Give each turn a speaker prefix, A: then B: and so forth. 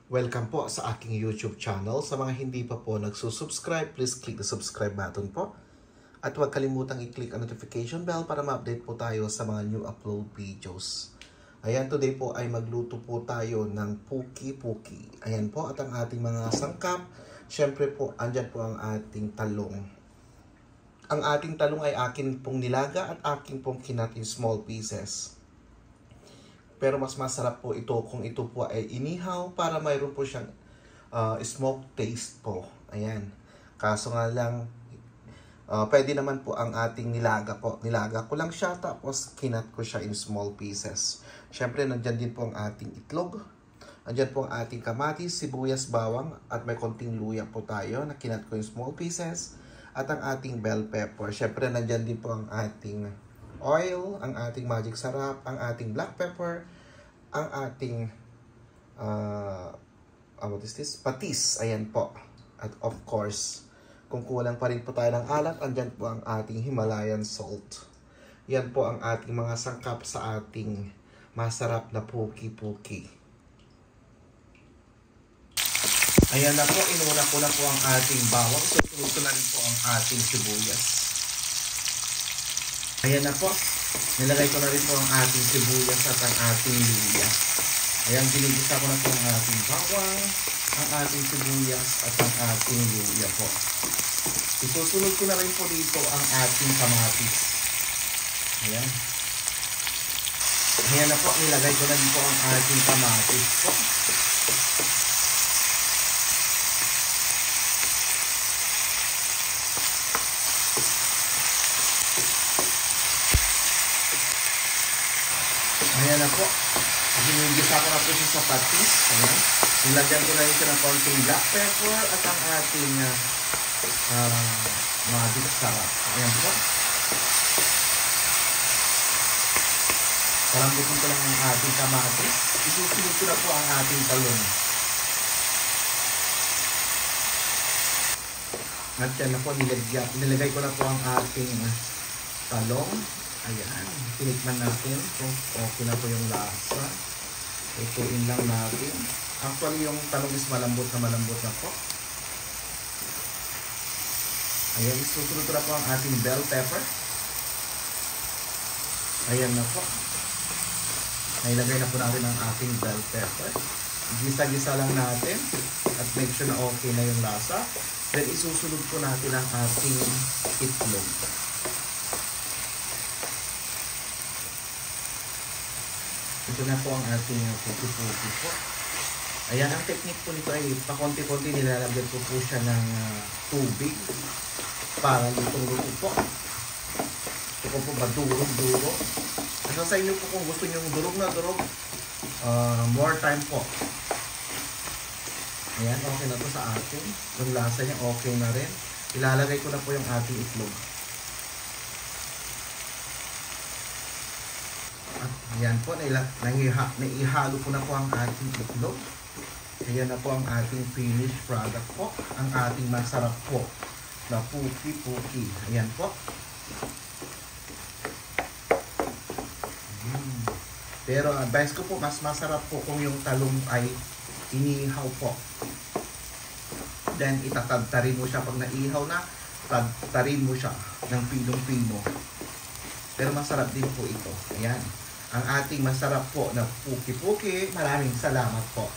A: Welcome po sa aking YouTube channel. Sa mga hindi pa po nagsusubscribe, please click the subscribe button po. At huwag kalimutang i-click ang notification bell para ma-update po tayo sa mga new upload videos. Ayan, today po ay magluto po tayo ng puki-puki. Ayan po, at ang ating mga sangkap. Siyempre po, andyan po ang ating talong. Ang ating talong ay akin pong nilaga at akin pong kinat in small pieces. Pero mas masarap po ito kung ito po ay inihaw para mayroon po siyang smoke taste po. Ayan. Kaso nga lang, pwede naman po ang ating nilaga po. Nilaga ko lang siya tapos kinat ko siya in small pieces. Siyempre, nandyan din po ang ating itlog. Nandyan po ang ating kamatis, sibuyas, bawang at may konting luya po tayo na kinat ko in small pieces. At ang ating bell pepper. Siyempre, nandyan din po ang ating oil, ang ating magic sarap, ang ating black pepper, ang ating what is this? Patis. Ayan po. At of course, kung kulang pa rin po tayo ng alat, andyan po ang ating Himalayan salt. Yan po ang ating mga sangkap sa ating masarap na puki-puki. Ayan na po, inuna ko na po ang ating bawang. Susunod ko na rin po ang ating sibuyas. Ayan na po, nilagay ko na rin po ang ating sibuyas at ang ating luya. Ayan, binigisa ko na po ang ating bawang, ang ating sibuyas at ang ating luya po. Isusunod ko na rin po dito ang ating kamatis. Ayan. Ayan na po, nilagay ko na rin po ang ating kamatis po. Ayan na po. Ginigisa ko na po siya sa patis. Ayan. Nilagyan ko na rin siya ng konting black pepper at ang ating magic sarap. Ayan po. Palambutin ko lang ang ating kamatis. Isusunod ko na po ang ating talong. At yan na po, nilagay ko na po ang ating talong. Ayan, tinikman natin kung okay na po yung lasa. Ituin lang natin. Actually, yung talong is malambot na po. Ayan, isusunod ko na po ang ating bell pepper. Ayan na po. Nailagay na po natin ang ating bell pepper. Gisa-gisa lang natin at make sure na okay na yung lasa. Then, isusunod po natin ang ating itlog. Ito na po ang ating puki-puki po. Ayan, ang technique po nito ay pakonti-konti nilalagyan po siya ng tubig para lutong-luto po. Ito po madurog-durog. Ano sa inyo po kung gusto nyo durog na durog, more time po. Ayan, okay na to sa atin. Yung lasa niya okay na rin. Ilalagay ko na po yung ating itlog. Ayan po, naihalo ko na po ang ating itlog. Ayan na po ang ating finished product po. Ang ating masarap po na puki-puki. Ayan po. Pero advice ko po, mas masarap po kung yung talong ay inihaw po. Then itatagtarin mo siya pag naihaw na, tagtarin mo siya ng pilong-pilo. Pero masarap din po ito. Ayan. Ang ating masarap po na puki-puki. Maraming salamat po.